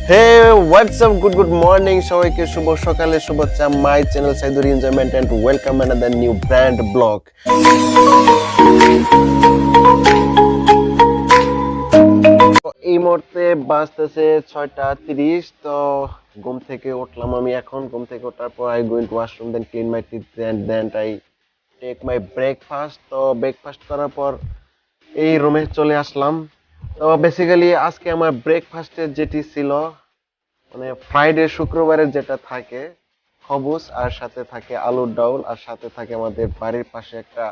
হে WhatsApp good morning সবাইকে শুভ সকালে শুভেচ্ছা my channel Saidur enjoyment and welcome another new brand vlog. এই মুহূর্তে বাজতেছে 6:30। তো ঘুম থেকে উঠলাম আমি এখন। ঘুম থেকে ওঠার পর I going to washroom, then clean my teeth, then I take my breakfast. তো ব্রেকফাস্ট করার পর এই রুমে চলে আসলাম। তো বেসিক্যালি আজকে আমার ব্রেকফাস্টের যেটি ছিল, মানে ফ্রাইডে শুক্রবারের যেটা থাকে খবুস, আর সাথে থাকে আলুর ডাউল, আর সাথে থাকে আমাদের বাড়ির পাশে একটা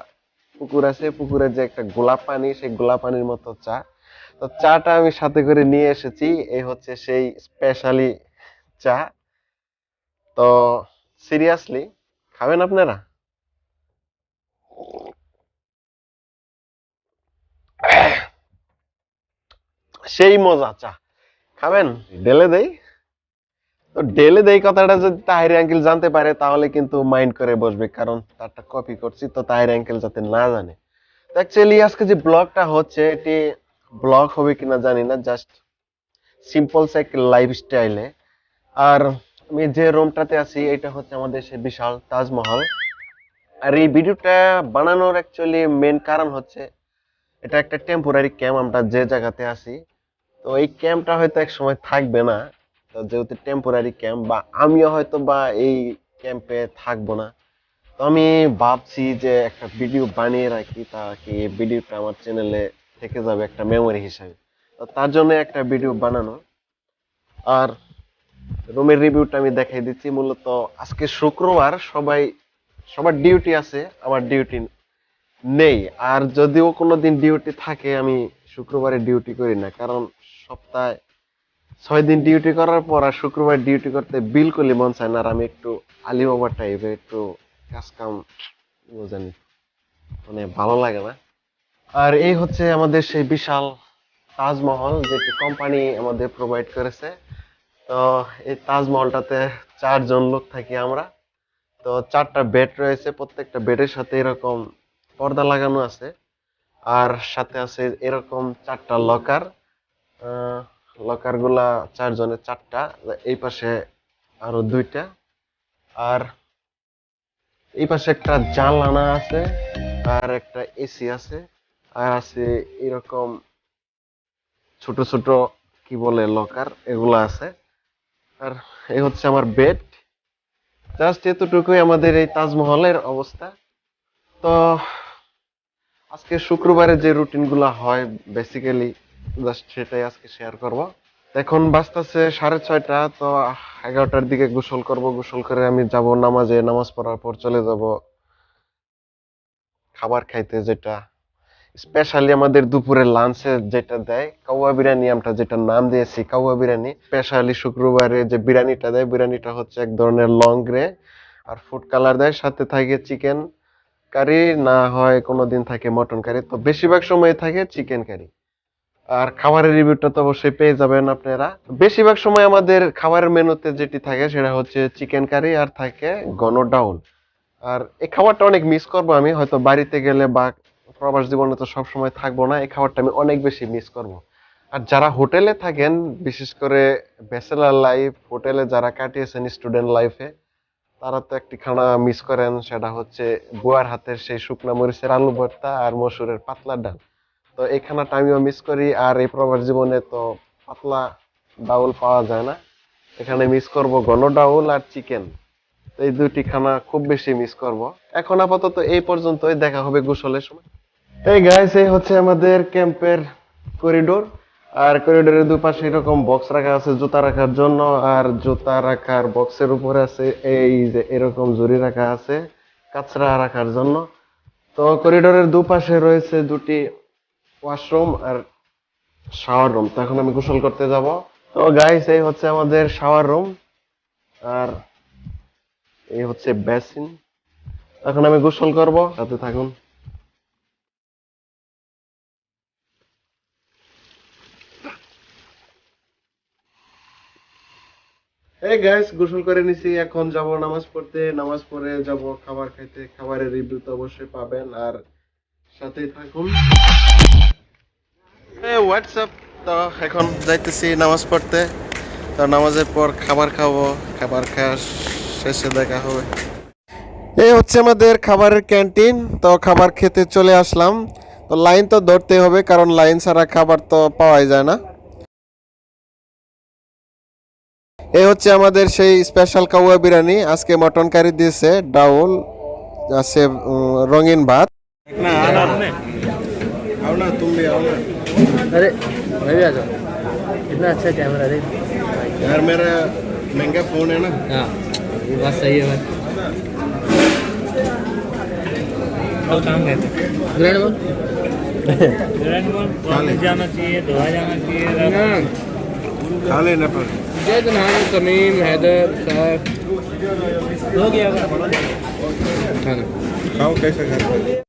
পুকুর আছে, পুকুরের যে একটা গোলাপ পানি, সেই গোলাপ পানির মতো চা। তো চাটা আমি সাথে করে নিয়ে এসেছি। এই হচ্ছে সেই স্পেশালি চা। তো সিরিয়াসলি খাবেন আপনারা? সেই মজা চা, খাবেন? ঢেলে দেই। তো ঢেলে দেই কথাটা যদি তাহির আঙ্কেল জানতে পারে তাহলে কিন্তু মাইন্ড করে বসবে, কারণ তারটা কপি করছি, তো তাহির আঙ্কেল যাতে না জানে। অ্যাকচুয়ালি আজকে যে ব্লগটা হচ্ছে এটি ব্লগ হবে কিনা জানি না, জাস্ট সিম্পল এক লাইফস্টাইলে। আর আমি যে রুমটাতে আছি এটা হচ্ছে আমাদের সে বিশাল তাজমহল। আর এই ভিডিওটা বানানোর অ্যাকচুয়ালি মেন কারণ হচ্ছে এটা একটা টেম্পোরারি ক্যাম্প, আমরা যে জায়গাতে আছি। তো এই ক্যাম্পটা হয়তো এক সময় থাকবে না। তো যেহেতু টেম্পোরারি ক্যাম্প, বা আমিও হয়তো বা এই ক্যাম্পে থাকবো না, তো আমি ভাবছি যে একটা ভিডিও বানিয়ে রাখি, তাকে এই ভিডিওটা আমার চ্যানেলে থেকে যাবে একটা মেমোরি হিসাবে। তো তার জন্য একটা ভিডিও বানানো। আর রুমের রিভিউটা আমি দেখাই দিচ্ছি। মূলত আজকে শুক্রবার, সবার ডিউটি আছে, আমার ডিউটি নেই। আর যদিও কোনোদিন ডিউটি থাকে, আমি শুক্রবারে ডিউটি করি না, কারণ সপ্তাহে 6 দিন ডিউটি করার পর আর শুক্রবার ডিউটি করতে বিলকুলই মন চায় না। আর আমি একটু আলিবাবা টাইপের, একটু কাজ কাম জানি, মানে ভালো লাগে না। আর এই হচ্ছে আমাদের সেই বিশাল তাজমহল, যেটি কোম্পানি আমাদের প্রোভাইড করেছে। তো এই তাজমহলটাতে 4 জন লোক থাকি আমরা। তো 4টা বেড রয়েছে, প্রত্যেকটা বেডের সাথে এরকম পর্দা লাগানো আছে। আর সাথে আছে এরকম 4টা লকার। লকার গুলা 4 জনের 4টা, এই পাশে আরো 2টা। আর এই পাশে একটা জানলানা আছে, আর একটা এসি আছে। আর আছে এরকম ছোট ছোট কি বলে লকার, এগুলো আছে। আর এই হচ্ছে আমার বেড। জাস্ট এতটুকুই আমাদের এই তাজমহলের অবস্থা। তো আজকে শুক্রবারে যে রুটিন গুলা হয় বেসিক্যালি জাস্ট সেটাই আজকে শেয়ার করব। এখন বাজতেছে 6:30। তো 11টার দিকে গোসল করব। গোসল করে আমি যাব নামাজে, নামাজ পড়ার পর চলে যাব খাবার খাইতে, যেটা স্পেশালি আমাদের দুপুরে লাঞ্চে যেটা দেয় কাওয়া বিরিয়ানি, আমরা যেটা নাম দিয়েছি কাওয়া বিরিয়ানি। স্পেশালি শুক্রবারে যে বিরিয়ানিটা দেয়, বিরিয়ানিটা হচ্ছে এক ধরনের লং গ্রে আর ফুড কালার দেয়, সাথে থাকে চিকেন কারি, না হয় কোনোদিন থাকে মটন কারি, তো বেশিরভাগ সময় থাকে চিকেন কারি। আর খাবারের রিভিউটা তো অবশ্যই পেয়ে যাবেন আপনারা। বেশিরভাগ সময় আমাদের খাবারের মেনুতে যেটি থাকে সেটা হচ্ছে চিকেন কারি, আর থাকে ঘন ডাউল। আর এই খাবারটা অনেক মিস করব আমি, হয়তো বাড়িতে গেলে বা প্রবাস জীবনে তো সব সময় থাকবো না, এই খাবারটা আমি অনেক বেশি মিস করব। আর যারা হোটেলে থাকেন, বিশেষ করে ব্যাচেলার লাইফ, হোটেলে যারা কাটিয়েছেন স্টুডেন্ট লাইফে, তারা তো একটি খানা মিস করেন, সেটা হচ্ছে বুয়ার হাতের সেই শুকনা মরিচের আলু ভর্তা আর মসুরের পাতলা ডাল। তো এই খানাটা আমিও মিস করি। আর এই প্রবাস জীবনে তো পাতলা ডাউল পাওয়া যায় না, এখানে মিস করব ঘন ডাউল আর চিকেন। এই দুটি খানা খুব বেশি মিস করব। এখন আপাতত এই পর্যন্তই, দেখা হবে গোসলের সময়। এই গাইস, এই হচ্ছে আমাদের ক্যাম্পের করিডোর। আর করিডোরের দুপাশে এরকম বক্স রাখা আছে জুতা রাখার জন্য, আর জুতা রাখার বক্সের উপরে আছে এই যে এরকম ঝুড়ি রাখা আছে কাঁচরা রাখার জন্য। তো করিডোরের দুপাশে রয়েছে দুটি ওয়াশরুম আর শাওয়ার রুম। তো এখন আমি গোসল করতে যাব। তো গাইস, এই হচ্ছে আমাদের শাওয়ার রুম, আর এই হচ্ছে বেসিন। এখন আমি গোসল করব, সাথে থাকুন। এই গাইস, গোসল করে নিছি, এখন যাব নামাজ পড়তে। নামাজ পড়ে যাব খাবার খাইতে। খাবারের রিভিউ তো অবশ্যই পাবেন, আর সাথেই থাকুন। এই হোয়াটসঅ্যাপ। তো এখন যাইতেছি নামাজ পড়তে। তো নামাজের পর খাবার খাবো, খাবার খাওয়া শেষে দেখা হবে। এই হচ্ছে আমাদের খাবারের ক্যান্টিন। তো খাবার খেতে চলে আসলাম। তো লাইন তো ধরতে হবে, কারণ লাইন ছাড়া খাবার তো পাওয়াই যায় না। এই হচ্ছে আমাদের সেই স্পেশাল কাওয়া বিরিয়ানি। আজকে মটন কারি দিয়েছে, ডাউল আছে, রঙিন ভাত। না আনা आओ ना, तुम भी आओ ना। अरे मैं भी आ जाऊँ। इतना अच्छा कैमरा देख। यार मेरा महंगा फोन है ना। हाँ ये बात सही है भाई। और काम कहते ग्रैंड मॉल कॉलेज जाना चाहिए, दोहा जाना चाहिए। खा लेना पर जय जनाब तमीम हैदर साहब हो गया खाना खाओ, कैसे खाते हो?